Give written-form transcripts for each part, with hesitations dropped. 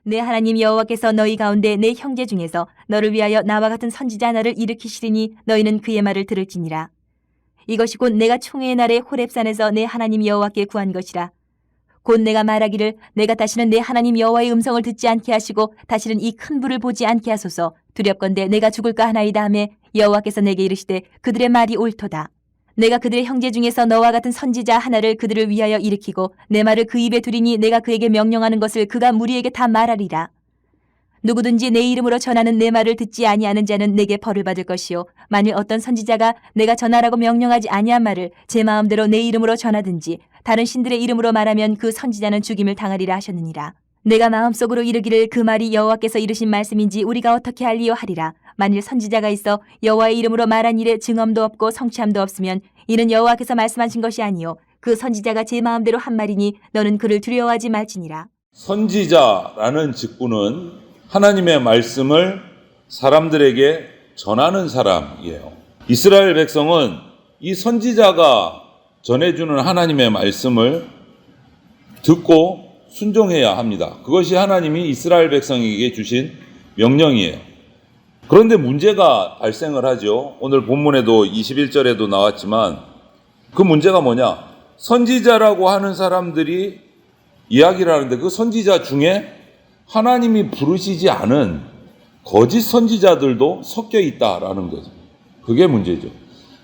내 하나님 여호와께서 너희 가운데 내 형제 중에서 너를 위하여 나와 같은 선지자 하나를 일으키시리니 너희는 그의 말을 들을지니라. 이것이 곧 내가 총회의 날에 호렙산에서 내 하나님 여호와께 구한 것이라. 곧 내가 말하기를 내가 다시는 내 하나님 여호와의 음성을 듣지 않게 하시고 다시는 이 큰 불을 보지 않게 하소서. 두렵건대 내가 죽을까 하나이다 하매 여호와께서 내게 이르시되 그들의 말이 옳도다. 내가 그들의 형제 중에서 너와 같은 선지자 하나를 그들을 위하여 일으키고 내 말을 그 입에 두리니 내가 그에게 명령하는 것을 그가 무리에게 다 말하리라. 누구든지 내 이름으로 전하는 내 말을 듣지 아니하는 자는 내게 벌을 받을 것이요 만일 어떤 선지자가 내가 전하라고 명령하지 아니한 말을 제 마음대로 내 이름으로 전하든지 다른 신들의 이름으로 말하면 그 선지자는 죽임을 당하리라 하셨느니라. 내가 마음속으로 이르기를 그 말이 여호와께서 이르신 말씀인지 우리가 어떻게 알리요 하리라. 만일 선지자가 있어 여호와의 이름으로 말한 일에 증언도 없고 성취함도 없으면 이는 여호와께서 말씀하신 것이 아니요 그 선지자가 제 마음대로 한 말이니 너는 그를 두려워하지 말지니라. 선지자라는 직분은 하나님의 말씀을 사람들에게 전하는 사람이에요. 이스라엘 백성은 이 선지자가 전해주는 하나님의 말씀을 듣고 순종해야 합니다. 그것이 하나님이 이스라엘 백성에게 주신 명령이에요. 그런데 문제가 발생을 하죠. 오늘 본문에도 21절에도 나왔지만 그 문제가 뭐냐? 선지자라고 하는 사람들이 이야기를 하는데 그 선지자 중에 하나님이 부르시지 않은 거짓 선지자들도 섞여 있다라는 거죠. 그게 문제죠.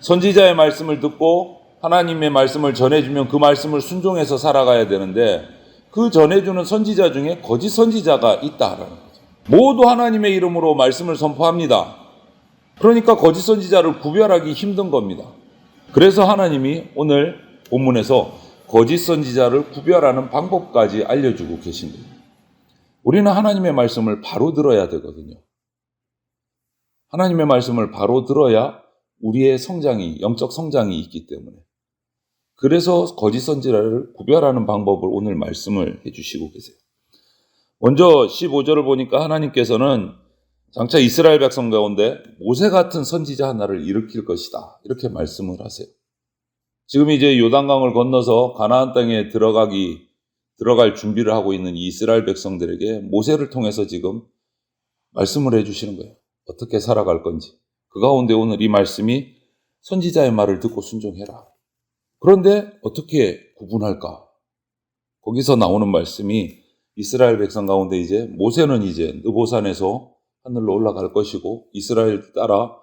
선지자의 말씀을 듣고 하나님의 말씀을 전해주면 그 말씀을 순종해서 살아가야 되는데 그 전해주는 선지자 중에 거짓 선지자가 있다라는 거죠. 모두 하나님의 이름으로 말씀을 선포합니다. 그러니까 거짓 선지자를 구별하기 힘든 겁니다. 그래서 하나님이 오늘 본문에서 거짓 선지자를 구별하는 방법까지 알려주고 계신 거예요. 우리는 하나님의 말씀을 바로 들어야 되거든요. 하나님의 말씀을 바로 들어야 우리의 성장이, 영적 성장이 있기 때문에. 그래서 거짓 선지자를 구별하는 방법을 오늘 말씀을 해주시고 계세요. 먼저 15절을 보니까 하나님께서는 장차 이스라엘 백성 가운데 모세 같은 선지자 하나를 일으킬 것이다. 이렇게 말씀을 하세요. 지금 이제 요단강을 건너서 가나안 땅에 들어갈 준비를 하고 있는 이 이스라엘 백성들에게 모세를 통해서 지금 말씀을 해주시는 거예요. 어떻게 살아갈 건지. 그 가운데 오늘 이 말씀이 선지자의 말을 듣고 순종해라. 그런데 어떻게 구분할까? 거기서 나오는 말씀이 이스라엘 백성 가운데 이제 모세는 이제 느보산에서 하늘로 올라갈 것이고 이스라엘 따라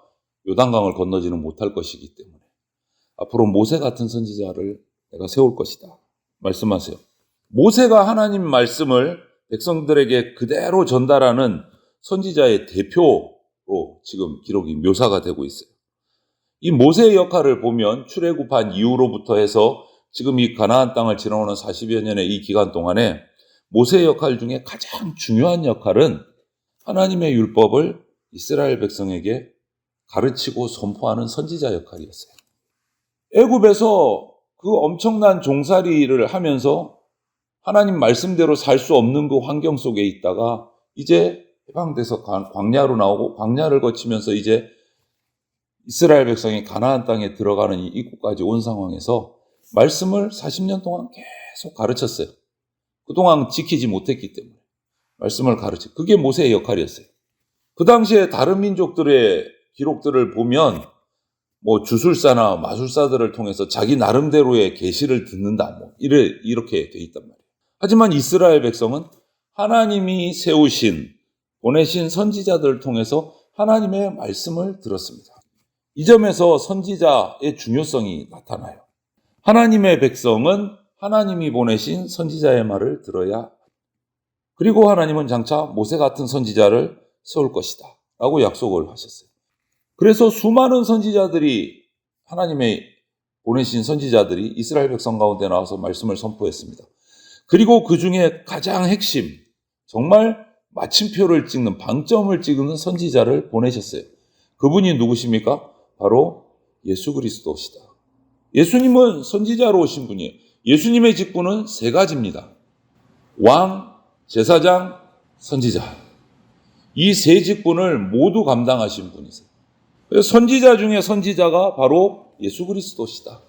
요단강을 건너지는 못할 것이기 때문에 앞으로 모세 같은 선지자를 내가 세울 것이다. 말씀하세요. 모세가 하나님 말씀을 백성들에게 그대로 전달하는 선지자의 대표로 지금 기록이 묘사가 되고 있어요. 이 모세의 역할을 보면 출애굽한 이후로부터 해서 지금 이 가나안 땅을 지나오는 40여 년의 이 기간 동안에 모세의 역할 중에 가장 중요한 역할은 하나님의 율법을 이스라엘 백성에게 가르치고 선포하는 선지자 역할이었어요. 애굽에서 그 엄청난 종살이를 하면서 하나님 말씀대로 살 수 없는 그 환경 속에 있다가 이제 해방돼서 광야로 나오고 광야를 거치면서 이제 이스라엘 백성이 가나안 땅에 들어가는 이 입구까지 온 상황에서 말씀을 40년 동안 계속 가르쳤어요. 그동안 지키지 못했기 때문에 말씀을 가르쳐. 그게 모세의 역할이었어요. 그 당시에 다른 민족들의 기록들을 보면 뭐 주술사나 마술사들을 통해서 자기 나름대로의 계시를 듣는다. 뭐 이렇게 돼 있단 말이에요. 하지만 이스라엘 백성은 하나님이 보내신 선지자들을 통해서 하나님의 말씀을 들었습니다. 이 점에서 선지자의 중요성이 나타나요. 하나님의 백성은 하나님이 보내신 선지자의 말을 들어야, 그리고 하나님은 장차 모세 같은 선지자를 세울 것이다 라고 약속을 하셨어요. 그래서 수많은 선지자들이, 하나님의 보내신 선지자들이 이스라엘 백성 가운데 나와서 말씀을 선포했습니다. 그리고 그 중에 가장 핵심, 정말 마침표를 찍는, 방점을 찍는 선지자를 보내셨어요. 그분이 누구십니까? 바로 예수 그리스도시다. 예수님은 선지자로 오신 분이에요. 예수님의 직분은 세 가지입니다. 왕, 제사장, 선지자. 이 세 직분을 모두 감당하신 분이세요. 그래서 선지자 중에 선지자가 바로 예수 그리스도시다.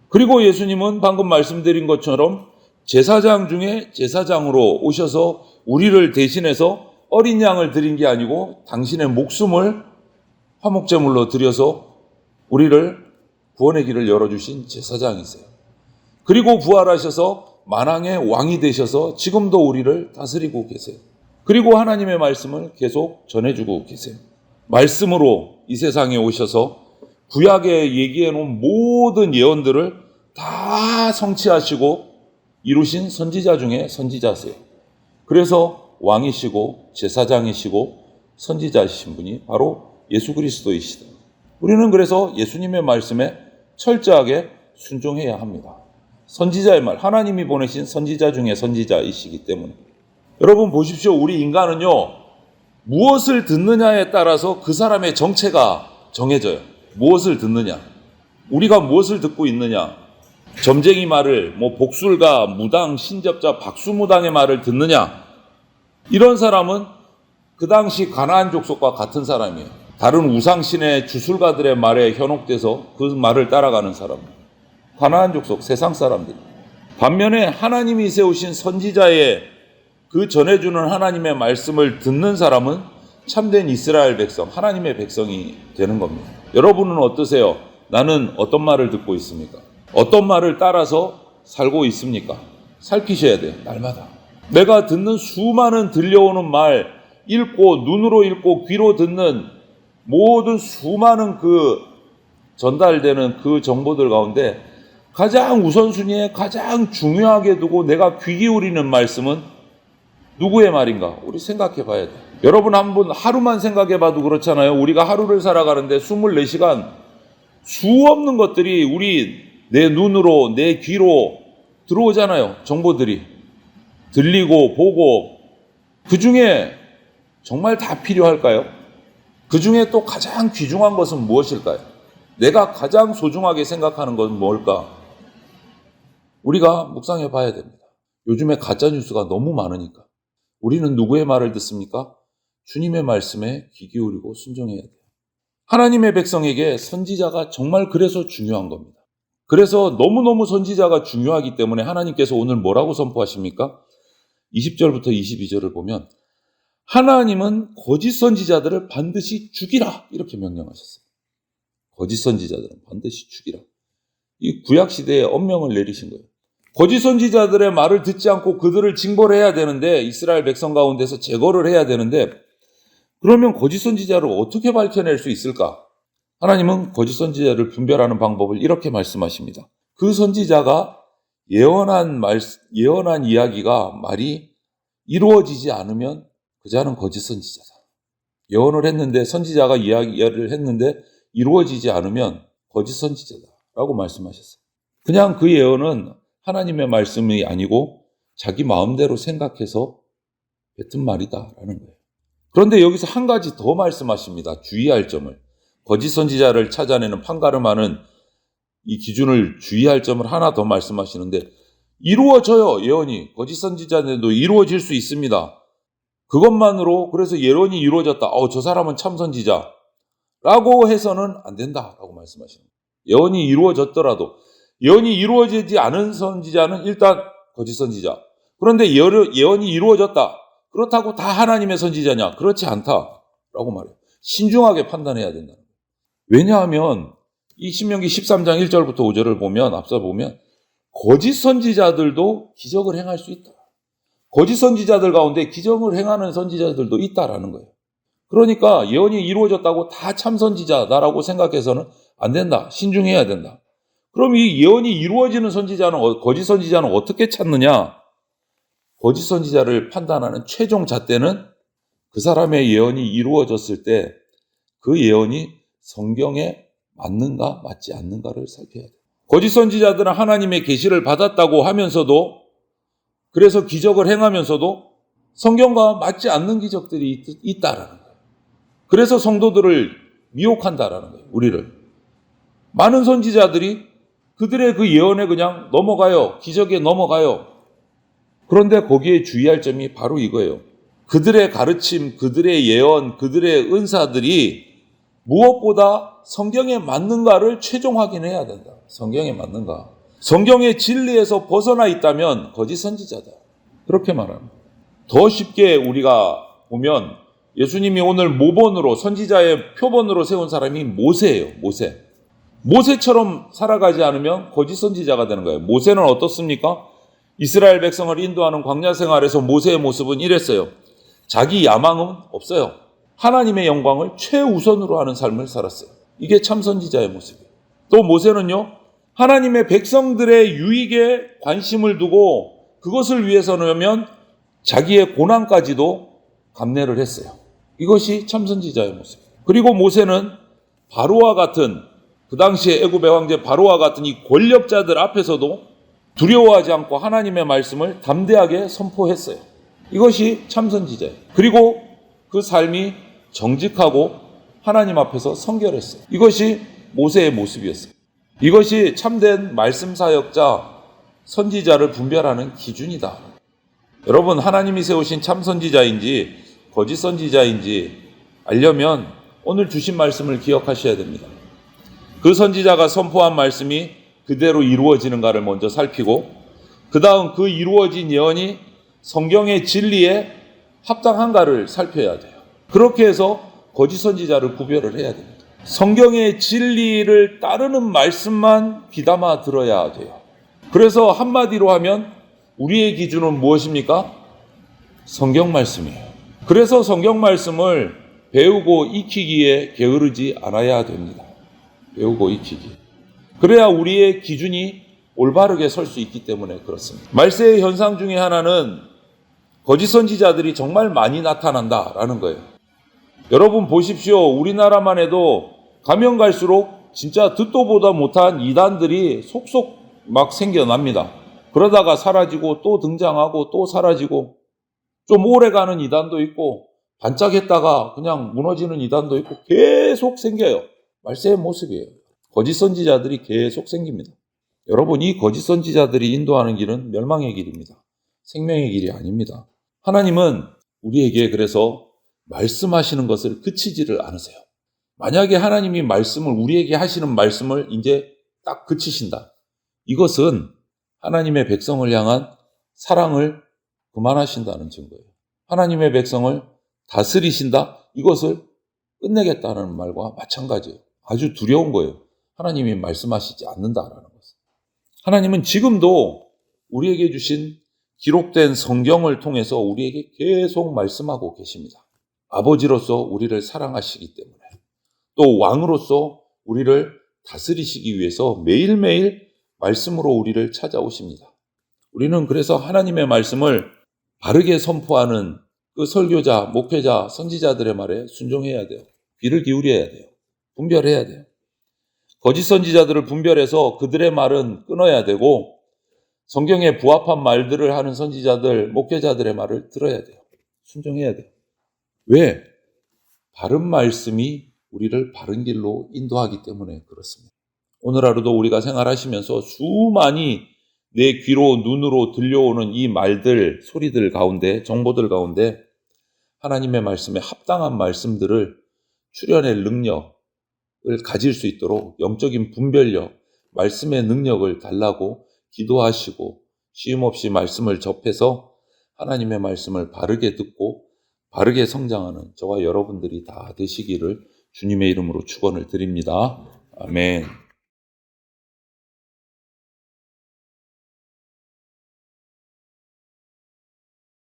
그리고 예수님은 방금 말씀드린 것처럼 제사장 중에 제사장으로 오셔서 우리를 대신해서 어린 양을 드린 게 아니고 당신의 목숨을 화목제물로 드려서 우리를 구원의 길을 열어주신 제사장이세요. 그리고 부활하셔서 만왕의 왕이 되셔서 지금도 우리를 다스리고 계세요. 그리고 하나님의 말씀을 계속 전해주고 계세요. 말씀으로 이 세상에 오셔서 구약에 얘기해 놓은 모든 예언들을 다 성취하시고 이루신 선지자 중에 선지자세요. 그래서 왕이시고 제사장이시고 선지자이신 분이 바로 예수 그리스도이시다. 우리는 그래서 예수님의 말씀에 철저하게 순종해야 합니다. 선지자의 말, 하나님이 보내신 선지자 중에 선지자이시기 때문에. 여러분 보십시오. 우리 인간은요, 무엇을 듣느냐에 따라서 그 사람의 정체가 정해져요. 무엇을 듣느냐, 우리가 무엇을 듣고 있느냐, 점쟁이 말을, 복술가, 무당, 신접자, 박수무당의 말을 듣느냐, 이런 사람은 그 당시 가나안 족속과 같은 사람이에요. 다른 우상신의 주술가들의 말에 현혹돼서 그 말을 따라가는 사람, 가나안 족속, 세상 사람들. 반면에 하나님이 세우신 선지자의 그 전해주는 하나님의 말씀을 듣는 사람은 참된 이스라엘 백성, 하나님의 백성이 되는 겁니다. 여러분은 어떠세요? 나는 어떤 말을 듣고 있습니까? 어떤 말을 따라서 살고 있습니까? 살피셔야 돼요. 날마다. 내가 듣는 수많은 들려오는 말, 읽고 눈으로 읽고 귀로 듣는 모든 수많은 그 전달되는 그 정보들 가운데 가장 우선순위에 가장 중요하게 두고 내가 귀 기울이는 말씀은 누구의 말인가? 우리 생각해 봐야 돼. 여러분 한번 하루만 생각해 봐도 그렇잖아요. 우리가 하루를 살아가는데 24시간 수없는 것들이 우리 내 눈으로 내 귀로 들어오잖아요. 정보들이 들리고 보고. 그 중에 정말 다 필요할까요? 그 중에 또 가장 귀중한 것은 무엇일까요? 내가 가장 소중하게 생각하는 것은 뭘까? 우리가 묵상해 봐야 됩니다. 요즘에 가짜뉴스가 너무 많으니까. 우리는 누구의 말을 듣습니까? 주님의 말씀에 귀 기울이고 순종해야 돼요. 하나님의 백성에게 선지자가 정말 그래서 중요한 겁니다. 그래서 너무너무 선지자가 중요하기 때문에 하나님께서 오늘 뭐라고 선포하십니까? 20절부터 22절을 보면 하나님은 거짓 선지자들을 반드시 죽이라 이렇게 명령하셨어요. 거짓 선지자들은 반드시 죽이라. 이 구약시대에 엄명을 내리신 거예요. 거짓 선지자들의 말을 듣지 않고 그들을 징벌해야 되는데, 이스라엘 백성 가운데서 제거를 해야 되는데, 그러면 거짓 선지자를 어떻게 밝혀낼 수 있을까? 하나님은 거짓 선지자를 분별하는 방법을 이렇게 말씀하십니다. 그 선지자가 예언한 이야기가 말이 이루어지지 않으면 그 자는 거짓 선지자다. 예언을 했는데, 선지자가 이야기를 했는데 이루어지지 않으면 거짓 선지자다라고 말씀하셨어요. 그냥 그 예언은 하나님의 말씀이 아니고 자기 마음대로 생각해서 뱉은 말이다라는 거예요. 그런데 여기서 한 가지 더 말씀하십니다. 주의할 점을. 거짓 선지자를 찾아내는 판가름하는 이 기준을 주의할 점을 하나 더 말씀하시는데, 이루어져요. 예언이. 거짓 선지자들도 이루어질 수 있습니다. 그것만으로 그래서 예언이 이루어졌다. 저 사람은 참 선지자. 라고 해서는 안 된다라고 말씀하시는 거예요. 예언이 이루어졌더라도 예언이 이루어지지 않은 선지자는 일단 거짓 선지자. 그런데 예언이 이루어졌다. 그렇다고 다 하나님의 선지자냐? 그렇지 않다라고 말해요. 신중하게 판단해야 된다. 왜냐하면 이 신명기 13장 1절부터 5절을 보면, 앞서 보면 거짓 선지자들도 기적을 행할 수 있다. 거짓 선지자들 가운데 기적을 행하는 선지자들도 있다라는 거예요. 그러니까 예언이 이루어졌다고 다 참 선지자다라고 생각해서는 안 된다. 신중해야 된다. 그럼 이 예언이 이루어지는 거짓 선지자는 어떻게 찾느냐? 거짓 선지자를 판단하는 최종 잣대는 그 사람의 예언이 이루어졌을 때 그 예언이 성경에 맞는가 맞지 않는가를 살펴야 돼요. 거짓 선지자들은 하나님의 계시를 받았다고 하면서도, 그래서 기적을 행하면서도 성경과 맞지 않는 기적들이 있다라는 거예요. 그래서 성도들을 미혹한다라는 거예요. 우리를. 많은 선지자들이 그들의 그 예언에 그냥 넘어가요. 기적에 넘어가요. 그런데 거기에 주의할 점이 바로 이거예요. 그들의 가르침, 그들의 예언, 그들의 은사들이 무엇보다 성경에 맞는가를 최종 확인해야 된다. 성경에 맞는가. 성경의 진리에서 벗어나 있다면 거짓 선지자다. 그렇게 말합니다. 더 쉽게 우리가 보면 예수님이 오늘 모본으로 선지자의 표본으로 세운 사람이 모세예요. 모세처럼 살아가지 않으면 거짓 선지자가 되는 거예요. 모세는 어떻습니까? 이스라엘 백성을 인도하는 광야 생활에서 모세의 모습은 이랬어요. 자기 야망은 없어요. 하나님의 영광을 최우선으로 하는 삶을 살았어요. 이게 참 선지자의 모습이에요. 또 모세는요, 하나님의 백성들의 유익에 관심을 두고 그것을 위해서는 자기의 고난까지도 감내를 했어요. 이것이 참 선지자의 모습이에요. 그리고 모세는 바로와 같은, 그 당시에 애굽의 황제 바로와 같은 이 권력자들 앞에서도 두려워하지 않고 하나님의 말씀을 담대하게 선포했어요. 이것이 참 선지자예요. 그리고 그 삶이 정직하고 하나님 앞에서 성결했어요. 이것이 모세의 모습이었어요. 이것이 참된 말씀 사역자, 선지자를 분별하는 기준이다. 여러분, 하나님이 세우신 참 선지자인지 거짓 선지자인지 알려면 오늘 주신 말씀을 기억하셔야 됩니다. 그 선지자가 선포한 말씀이 그대로 이루어지는가를 먼저 살피고, 그 다음 그 이루어진 예언이 성경의 진리에 합당한가를 살펴야 돼요. 그렇게 해서 거짓 선지자를 구별을 해야 됩니다. 성경의 진리를 따르는 말씀만 귀담아 들어야 돼요. 그래서 한마디로 하면 우리의 기준은 무엇입니까? 성경 말씀이에요. 그래서 성경 말씀을 배우고 익히기에 게으르지 않아야 됩니다. 배우고 익히기. 그래야 우리의 기준이 올바르게 설 수 있기 때문에 그렇습니다. 말세의 현상 중에 하나는 거짓 선지자들이 정말 많이 나타난다라는 거예요. 여러분 보십시오. 우리나라만 해도 가면 갈수록 진짜 듣도 보다 못한 이단들이 속속 막 생겨납니다. 그러다가 사라지고 또 등장하고 또 사라지고, 좀 오래가는 이단도 있고 반짝했다가 그냥 무너지는 이단도 있고 계속 생겨요. 말세의 모습이에요. 거짓 선지자들이 계속 생깁니다. 여러분, 이 거짓 선지자들이 인도하는 길은 멸망의 길입니다. 생명의 길이 아닙니다. 하나님은 우리에게 그래서 말씀하시는 것을 그치지를 않으세요. 만약에 하나님이 말씀을, 우리에게 하시는 말씀을 이제 딱 그치신다. 이것은 하나님의 백성을 향한 사랑을 그만하신다는 증거예요. 하나님의 백성을 다스리신다. 이것을 끝내겠다는 말과 마찬가지예요. 아주 두려운 거예요. 하나님이 말씀하시지 않는다라는 것은. 하나님은 지금도 우리에게 주신 기록된 성경을 통해서 우리에게 계속 말씀하고 계십니다. 아버지로서 우리를 사랑하시기 때문에, 또 왕으로서 우리를 다스리시기 위해서 매일매일 말씀으로 우리를 찾아오십니다. 우리는 그래서 하나님의 말씀을 바르게 선포하는 그 설교자, 목회자, 선지자들의 말에 순종해야 돼요. 귀를 기울여야 돼요. 분별해야 돼요. 거짓 선지자들을 분별해서 그들의 말은 끊어야 되고, 성경에 부합한 말들을 하는 선지자들, 목회자들의 말을 들어야 돼요. 순종해야 돼요. 왜? 바른 말씀이 우리를 바른 길로 인도하기 때문에 그렇습니다. 오늘 하루도 우리가 생활하시면서 수많이 내 귀로 눈으로 들려오는 이 말들, 소리들 가운데, 정보들 가운데 하나님의 말씀에 합당한 말씀들을 추려낼 능력을 가질 수 있도록 영적인 분별력, 말씀의 능력을 달라고 기도하시고 쉼없이 말씀을 접해서 하나님의 말씀을 바르게 듣고 바르게 성장하는 저와 여러분들이 다 되시기를 주님의 이름으로 축원을 드립니다. 아멘.